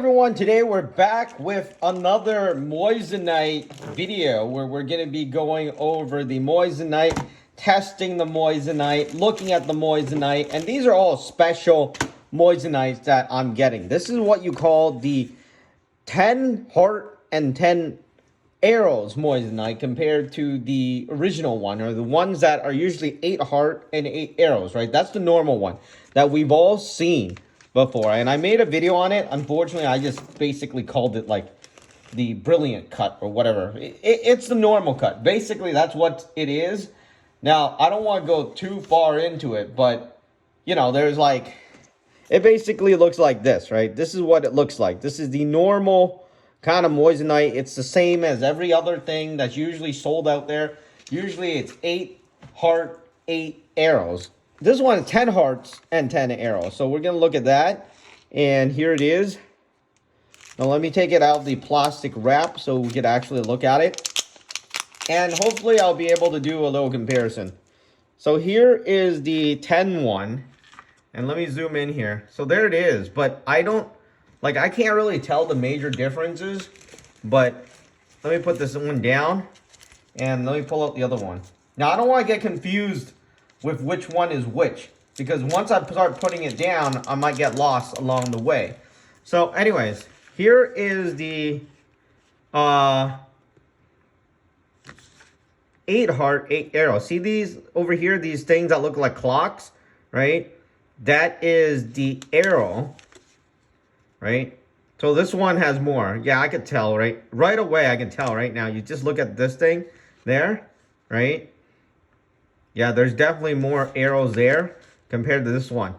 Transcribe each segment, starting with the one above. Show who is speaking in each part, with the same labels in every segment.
Speaker 1: everyone, today we're back with another Moissanite video where we're going to be going over the Moissanite, testing the Moissanite, looking at the Moissanite, and these are all special Moissanites that I'm getting. This is what you call the 10 heart and 10 arrows Moissanite compared to the original one, or the ones that are usually 8 heart and 8 arrows, right? That's the normal one that we've all seen before, and I made a video on it. Unfortunately, I just basically called it like the brilliant cut or whatever. It's the normal cut. Basically, that's what it is. Now, I don't want to go too far into it, but, you know, there's like, it basically looks like this, right? This is what it looks like. This is the normal kind of Moissanite. It's the same as every other thing that's usually sold out there. Usually, it's 8 heart, 8 arrows. This one is 10 hearts and 10 arrows. So we're going to look at that. And here it is. Now let me take it out of the plastic wrap so we can actually look at it. And hopefully I'll be able to do a little comparison. So here is the 10 one. And let me zoom in here. So there it is. But I can't really tell the major differences. But let me put this one down. And let me pull out the other one. Now I don't want to get confused with which one is which, because once I start putting it down, I might get lost along the way. So anyways, here is the 8 heart, 8 arrow. See these over here, these things that look like clocks, right? That is the arrow, right? So this one has more. Yeah, I could tell, right? Right away, I can tell right now. You just look at this thing there, right? Yeah, there's definitely more arrows there compared to this one.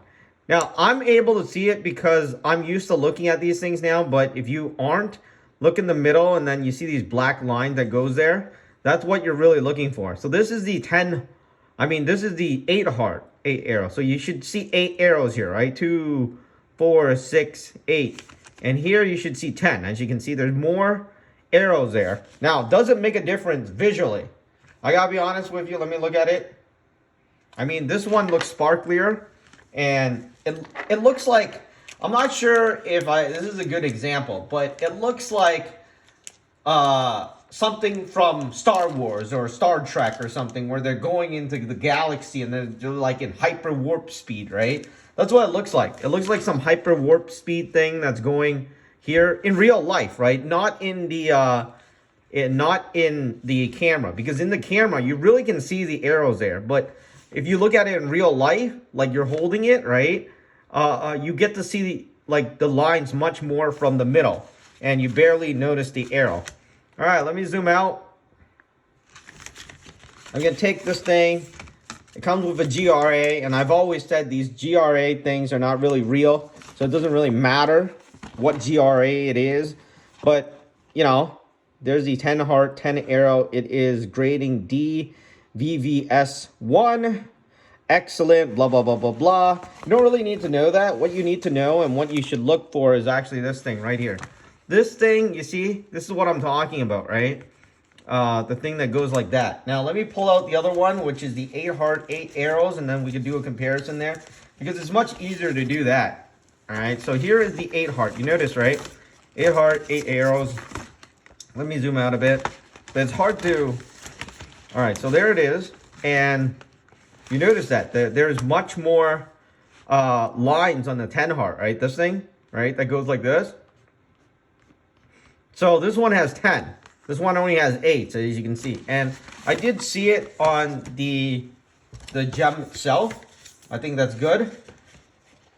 Speaker 1: Now, I'm able to see it because I'm used to looking at these things now, but if you aren't, look in the middle and then you see these black lines that goes there. That's what you're really looking for. So this is the 8 heart, 8 arrow. So you should see 8 arrows here, right? 2, 4, 6, 8. And here you should see 10. As you can see, there's more arrows there. Now, does it make a difference visually? I gotta be honest with you. Let me look at it. I mean, this one looks sparklier, and it looks like, I'm not sure if this is a good example, but it looks like something from Star Wars or Star Trek or something, where they're going into the galaxy and they're like in hyper warp speed, right? That's what it looks like. It looks like some hyper warp speed thing that's going here in real life, right? Not in the camera, because in the camera you really can see the arrows there, but if you look at it in real life, like you're holding it, right, you get to see the lines much more from the middle, and you barely notice the arrow. All right, let me zoom out. I'm going to take this thing. It comes with a GRA, and I've always said these GRA things are not really real, so it doesn't really matter what GRA it is. But, you know, there's the 10 heart, 10 arrow. It is grading D. VVS1, excellent, blah, blah, blah, blah, blah. You don't really need to know that. What you need to know and what you should look for is actually this thing right here. This thing, you see, this is what I'm talking about, right? The thing that goes like that. Now, let me pull out the other one, which is the 8 heart, 8 arrows, and then we can do a comparison there, because it's much easier to do that. All right, so here is the 8 heart. You notice, right? 8 heart, 8 arrows. Let me zoom out a bit. But it's hard to... All right, so there it is, and you notice that there's much more lines on the 10 heart, right? This thing, right, that goes like this. So this one has 10. This one only has 8, so as you can see. And I did see it on the gem itself. I think that's good.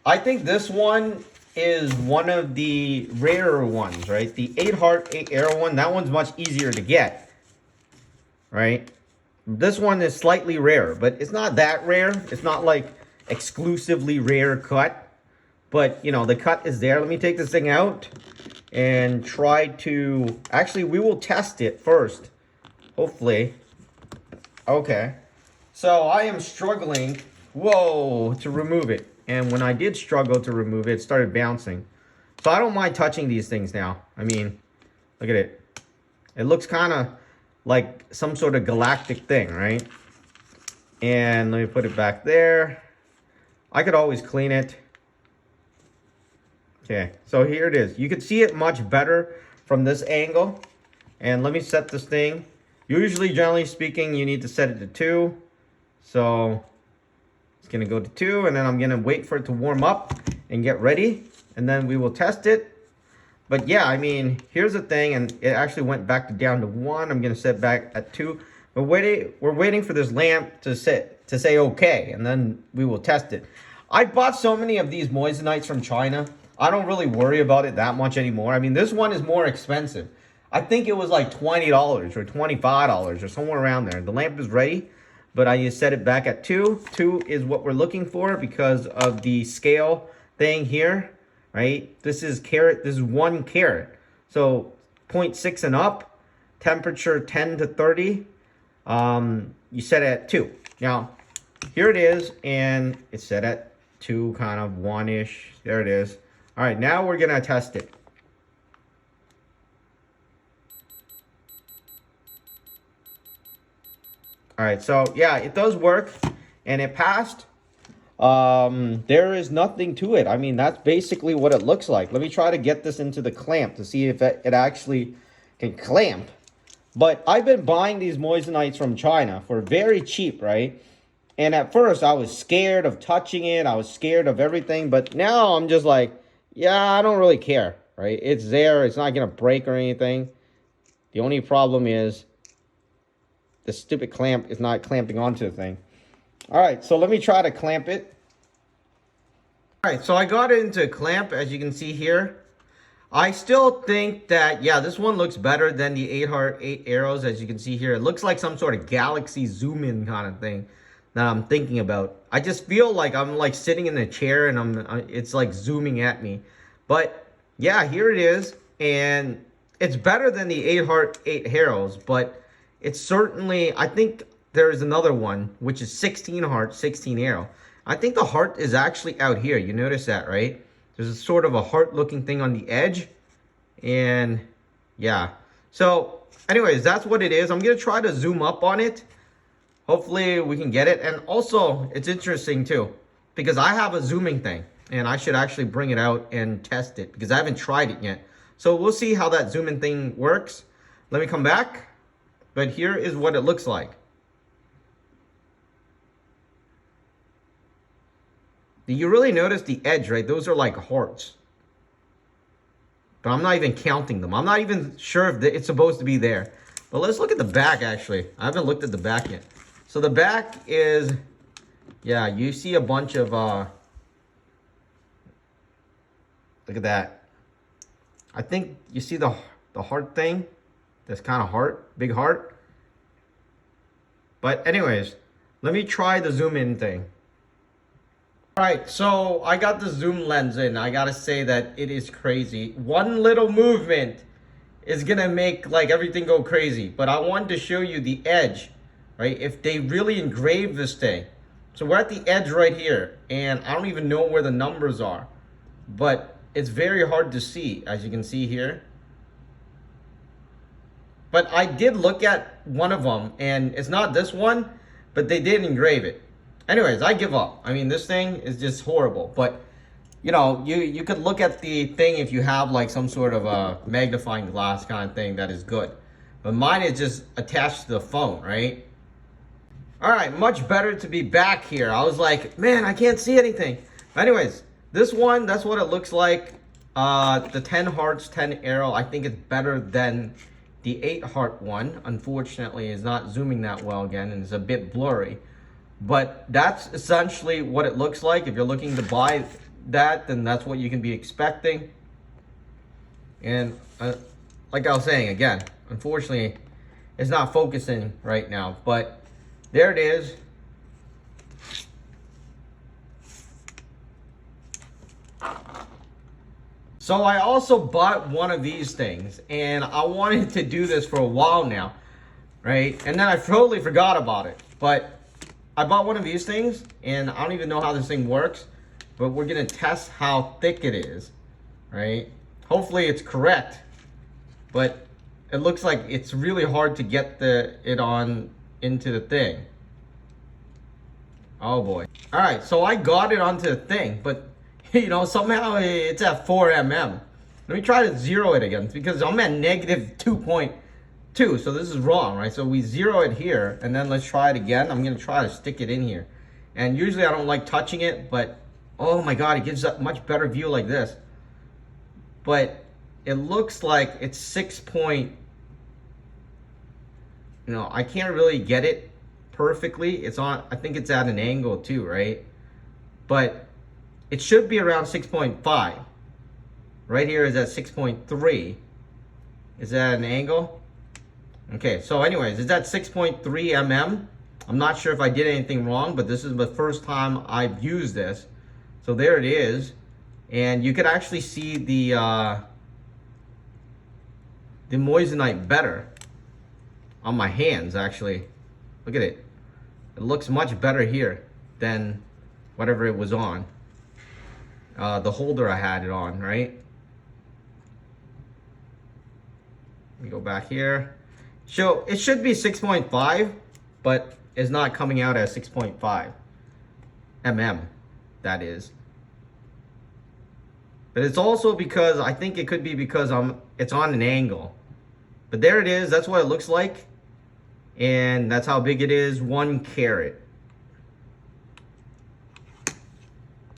Speaker 1: I think this one is one of the rarer ones, right? The 8 heart, 8 arrow one, that one's much easier to get, right? This one is slightly rare, but it's not that rare. It's not like exclusively rare cut, but you know, the cut is there. Let me take this thing out and try to, actually, we will test it first, hopefully. Okay, so I am struggling, to remove it. And when I did struggle to remove it, it started bouncing. So I don't mind touching these things now. I mean, look at it. It looks kind of like some sort of galactic thing, right? And let me put it back there. I could always clean it. Okay, so here it is. You can see it much better from this angle. And let me set this thing. Usually, generally speaking, you need to set it to 2. So it's gonna go to 2, and then I'm gonna wait for it to warm up and get ready, and then we will test it. But yeah, I mean, here's the thing, and it actually went back down to 1. I'm gonna set back at 2. But we're waiting for this lamp to say okay, and then we will test it. I bought so many of these moissanites from China. I don't really worry about it that much anymore. I mean, this one is more expensive. I think it was like $20 or $25 or somewhere around there. The lamp is ready, but I just set it back at 2. 2 is what we're looking for because of the scale thing here, right? This is carat. This is 1 carat. So 0.6 and up, temperature 10 to 30. You set it at 2. Now, here it is, and it's set at 2, kind of 1-ish. There it is. All right, now we're gonna test it. All right, so yeah, it does work, and it passed. There is nothing to it. I mean, that's basically what it looks like. Let me try to get this into the clamp to see if it actually can clamp. But I've been buying these moissanites from China for very cheap, right? And at first, I was scared of touching it. I was scared of everything. But now I'm just like, yeah, I don't really care, right? It's there. It's not going to break or anything. The only problem is the stupid clamp is not clamping onto the thing. All right, so let me try to clamp it. All right, so I got it into a clamp, as you can see here. I still think that, yeah, this one looks better than the 8 arrows, as you can see here. It looks like some sort of galaxy zoom-in kind of thing that I'm thinking about. I just feel like I'm like sitting in a chair and it's like zooming at me. But yeah, here it is, and it's better than the 8 arrows, but it's certainly, I think there is another one, which is 16 heart, 16 arrow. I think the heart is actually out here. You notice that, right? There's a sort of a heart-looking thing on the edge. And yeah. So anyways, that's what it is. I'm going to try to zoom up on it. Hopefully we can get it. And also, it's interesting too, because I have a zooming thing. And I should actually bring it out and test it, because I haven't tried it yet. So we'll see how that zooming thing works. Let me come back. But here is what it looks like. Do you really notice the edge, right? Those are like hearts. But I'm not even counting them. I'm not even sure if it's supposed to be there. But let's look at the back, actually. I haven't looked at the back yet. So the back is, yeah, you see a bunch of, look at that. I think you see the heart thing. This kind of heart, big heart. But anyways, let me try the zoom in thing. All right, so I got the zoom lens in. I gotta say that it is crazy. One little movement is gonna make like everything go crazy. But I wanted to show you the edge, right? If they really engraved this thing. So we're at the edge right here, and I don't even know where the numbers are. But it's very hard to see, as you can see here. But I did look at one of them, and it's not this one, but they did engrave it. Anyways, I give up. I mean, this thing is just horrible. But, you know, you could look at the thing if you have like some sort of a magnifying glass kind of thing that is good. But mine is just attached to the phone, right? All right, much better to be back here. I was like, man, I can't see anything. Anyways, this one, that's what it looks like. The 10 hearts, 10 arrow, I think it's better than the 8 heart one. Unfortunately, it's not zooming that well again, and it's a bit blurry. But that's essentially what it looks like. If you're looking to buy that, then that's what you can be expecting. And like I was saying, again, unfortunately, it's not focusing right now. But there it is. So I also bought one of these things, and I wanted to do this for a while now, right? And then I totally forgot about it. But I bought one of these things, and I don't even know how this thing works, but we're gonna test how thick it is, right? Hopefully it's correct, but it looks like it's really hard to get it on into the thing. Oh boy. All right, so I got it onto the thing, but You know, somehow it's at 4 mm. Let me try to zero it again because I'm at negative 2.2. So this is wrong, right? So we zero it here and then let's try it again. I'm going to try to stick it in here. And usually I don't like touching it, but oh my God, it gives a much better view like this. But it looks like it's 6 point, you know, I can't really get it perfectly. It's on, I think it's at an angle too, right? But it should be around 6.5. Right here is at 6.3. Is that an angle? Okay, so anyways, it's at 6.3 mm. I'm not sure if I did anything wrong, but this is the first time I've used this. So there it is. And you could actually see the moissanite better on my hands, actually. Look at it. It looks much better here than whatever it was on. The holder I had it on, right? Let me go back here. So it should be 6.5, but it's not coming out as 6.5 mm, that is. But it's also because, I think it could be because it's on an angle. But there it is, that's what it looks like. And that's how big it is, 1 carat.